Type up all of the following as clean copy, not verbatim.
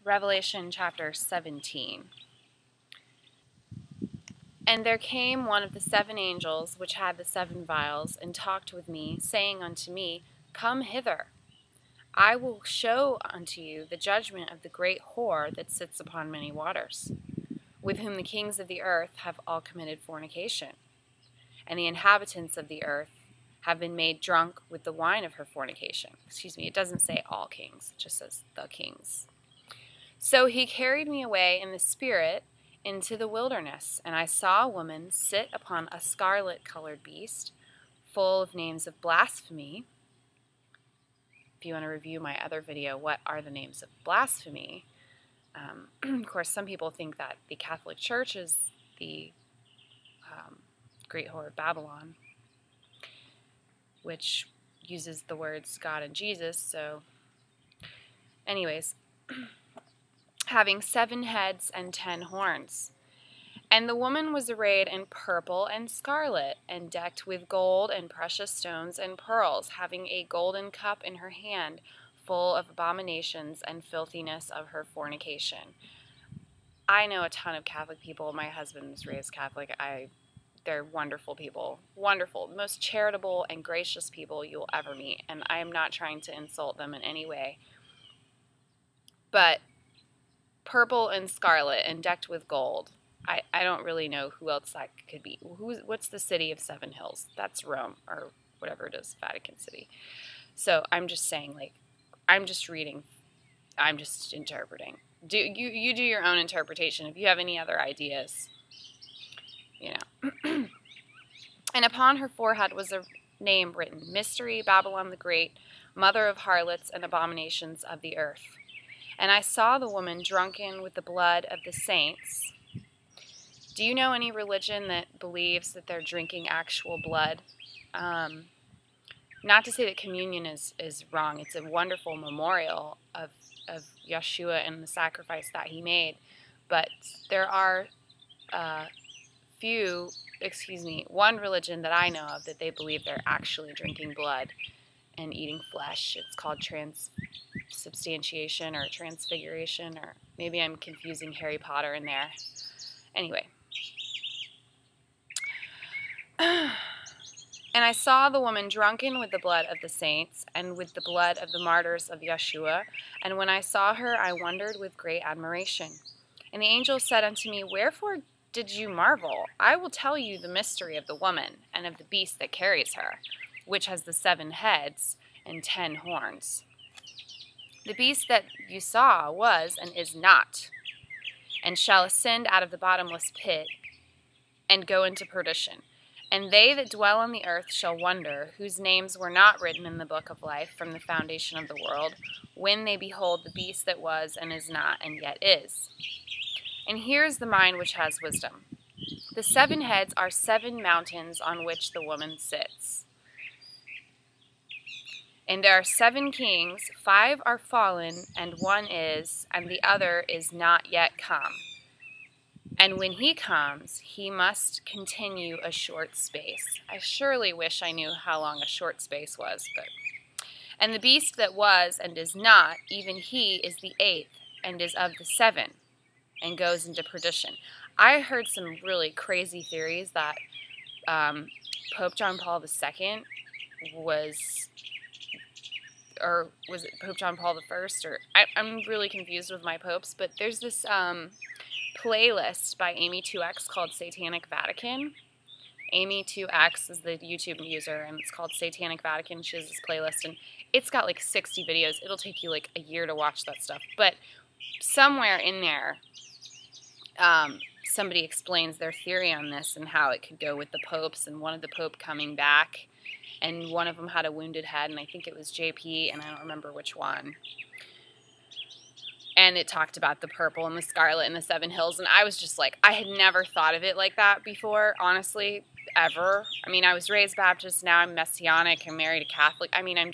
Revelation chapter 17. And there came one of the 7 angels which had the 7 vials, and talked with me, saying unto me, Come hither. I will show unto you the judgment of the great whore that sits upon many waters, with whom the kings of the earth have all committed fornication. And the inhabitants of the earth have been made drunk with the wine of her fornication. Excuse me, it doesn't say all kings, it just says the kings. So he carried me away in the spirit into the wilderness, and I saw a woman sit upon a scarlet-colored beast, full of names of blasphemy. If you want to review my other video, what are the names of blasphemy? Of course, some people think that the Catholic Church is the great whore of Babylon, which uses the words God and Jesus. So anyways, having 7 heads and 10 horns. And the woman was arrayed in purple and scarlet, and decked with gold and precious stones and pearls, having a golden cup in her hand, full of abominations and filthiness of her fornication. I know a ton of Catholic people. My husband was raised Catholic. They're wonderful people. Wonderful. Most charitable and gracious people you'll ever meet. And I am not trying to insult them in any way. But purple and scarlet and decked with gold. I don't really know who else that could be. What's the city of 7 hills? That's Rome, or whatever it is, Vatican City. So I'm just saying, like, I'm just reading. I'm just interpreting. You do your own interpretation. If you have any other ideas, you know. And upon her forehead was a name written, Mystery, Babylon the Great, Mother of harlots and abominations of the earth. And I saw the woman drunken with the blood of the saints. Do you know any religion that believes that they're drinking actual blood? Not to say that communion is wrong. It's a wonderful memorial of Yahshua and the sacrifice that he made. But there are one religion that I know of that they believe they're actually drinking blood and eating flesh. It's called transubstantiation or transfiguration, or maybe I'm confusing Harry Potter in there. Anyway. And I saw the woman drunken with the blood of the saints and with the blood of the martyrs of Yahshua. And when I saw her, I wondered with great admiration. And the angel said unto me, Wherefore did you marvel? I will tell you the mystery of the woman and of the beast that carries her, which has the 7 heads and 10 horns. The beast that you saw was and is not, and shall ascend out of the bottomless pit and go into perdition. And they that dwell on the earth shall wonder, whose names were not written in the book of life from the foundation of the world, when they behold the beast that was and is not and yet is. And here is the mind which has wisdom. The 7 heads are 7 mountains on which the woman sits. And there are 7 kings, 5 are fallen, and 1 is, and the other is not yet come. And when he comes, he must continue a short space. I surely wish I knew how long a short space was, but... And the beast that was and is not, even he is the 8th, and is of the 7, and goes into perdition. I heard some really crazy theories that Pope John Paul II was... Or was it Pope John Paul I? Or I'm really confused with my popes, but there's this... playlist by Amy2X called Satanic Vatican. Amy2X is the YouTube user, and it's called Satanic Vatican. She has this playlist, and it's got like 60 videos. It'll take you like a year to watch that stuff. But somewhere in there, somebody explains their theory on this and how it could go with the popes, and one of the pope coming back, and one of them had a wounded head, and I think it was JP, and I don't remember which one. And it talked about the purple and the scarlet and the 7 hills. And I was just like, I had never thought of it like that before, honestly, ever. I mean, I was raised Baptist. Now I'm Messianic. I'm married a Catholic. I mean, I'm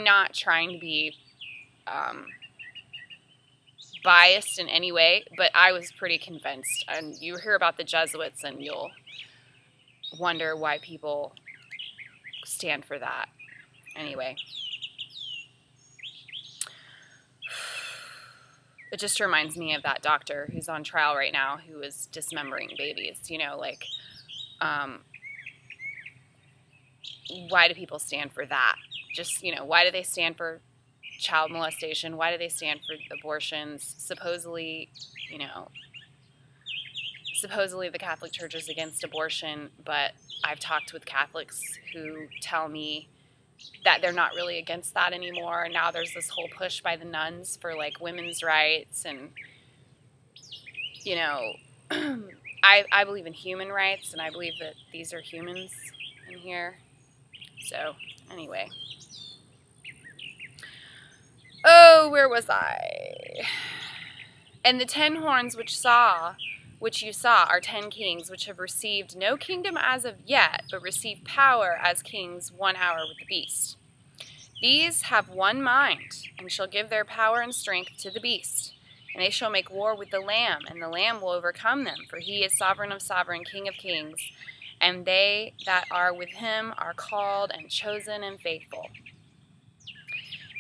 not trying to be biased in any way, but I was pretty convinced. And you hear about the Jesuits and you'll wonder why people stand for that. Anyway. It just reminds me of that doctor who's on trial right now who is dismembering babies. You know, like, why do people stand for that? Just, you know, why do they stand for child molestation? Why do they stand for abortions? Supposedly, you know, supposedly the Catholic Church is against abortion, but I've talked with Catholics who tell me that they're not really against that anymore. Now there's this whole push by the nuns for, like, women's rights, and, you know, I believe in human rights, and I believe that these are humans in here. So, anyway. Oh, where was I? And the 10 horns which you saw are 10 kings, which have received no kingdom as of yet, but receive power as kings 1 hour with the beast. These have one mind, and shall give their power and strength to the beast. And they shall make war with the Lamb, and the Lamb will overcome them, for he is sovereign of sovereign, King of kings. And they that are with him are called and chosen and faithful.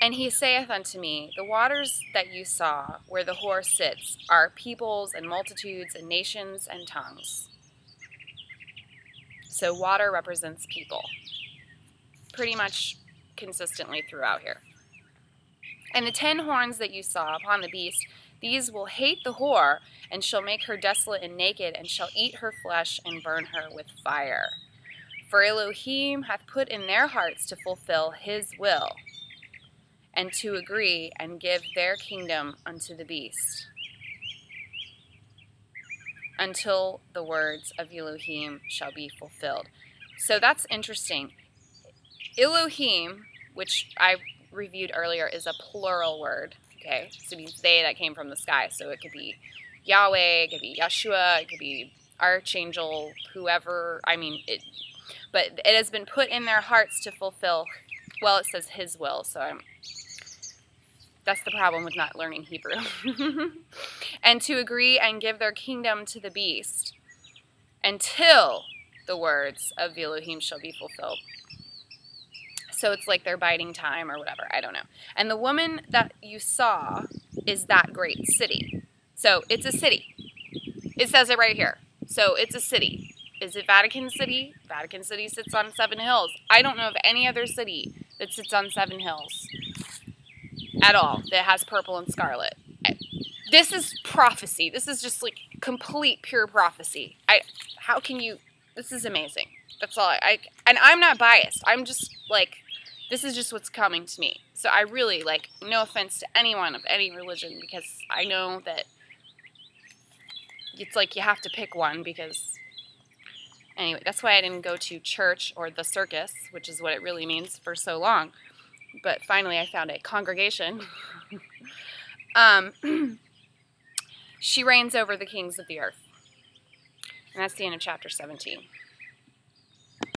And he saith unto me, the waters that you saw, where the whore sits, are peoples and multitudes and nations and tongues. So water represents people, pretty much consistently throughout here. And the 10 horns that you saw upon the beast, these will hate the whore, and shall make her desolate and naked, and shall eat her flesh and burn her with fire. For Elohim hath put in their hearts to fulfill his will, and to agree and give their kingdom unto the beast, until the words of Elohim shall be fulfilled. So that's interesting. Elohim, which I reviewed earlier, is a plural word. Okay, so it means they that came from the sky. So it could be Yahweh, it could be Yahshua, it could be Archangel, whoever. I mean, but it has been put in their hearts to fulfill. Well, it says his will, so that's the problem with not learning Hebrew. And to agree and give their kingdom to the beast until the words of Elohim shall be fulfilled. So it's like their biding time or whatever. I don't know. And the woman that you saw is that great city. So it's a city. It says it right here. So it's a city. Is it Vatican City? Vatican City sits on 7 hills. I don't know of any other city that sits on 7 hills at all that has purple and scarlet. This is prophecy. This is just like complete pure prophecy. How can you? This is amazing. That's all. And I'm not biased. I'm just like, this is just what's coming to me. So I really, like, no offense to anyone of any religion, because I know that it's like you have to pick one, because anyway, that's why I didn't go to church or the circus, which is what it really means, for so long. But finally I found a congregation. She reigns over the kings of the earth. And that's the end of chapter 17.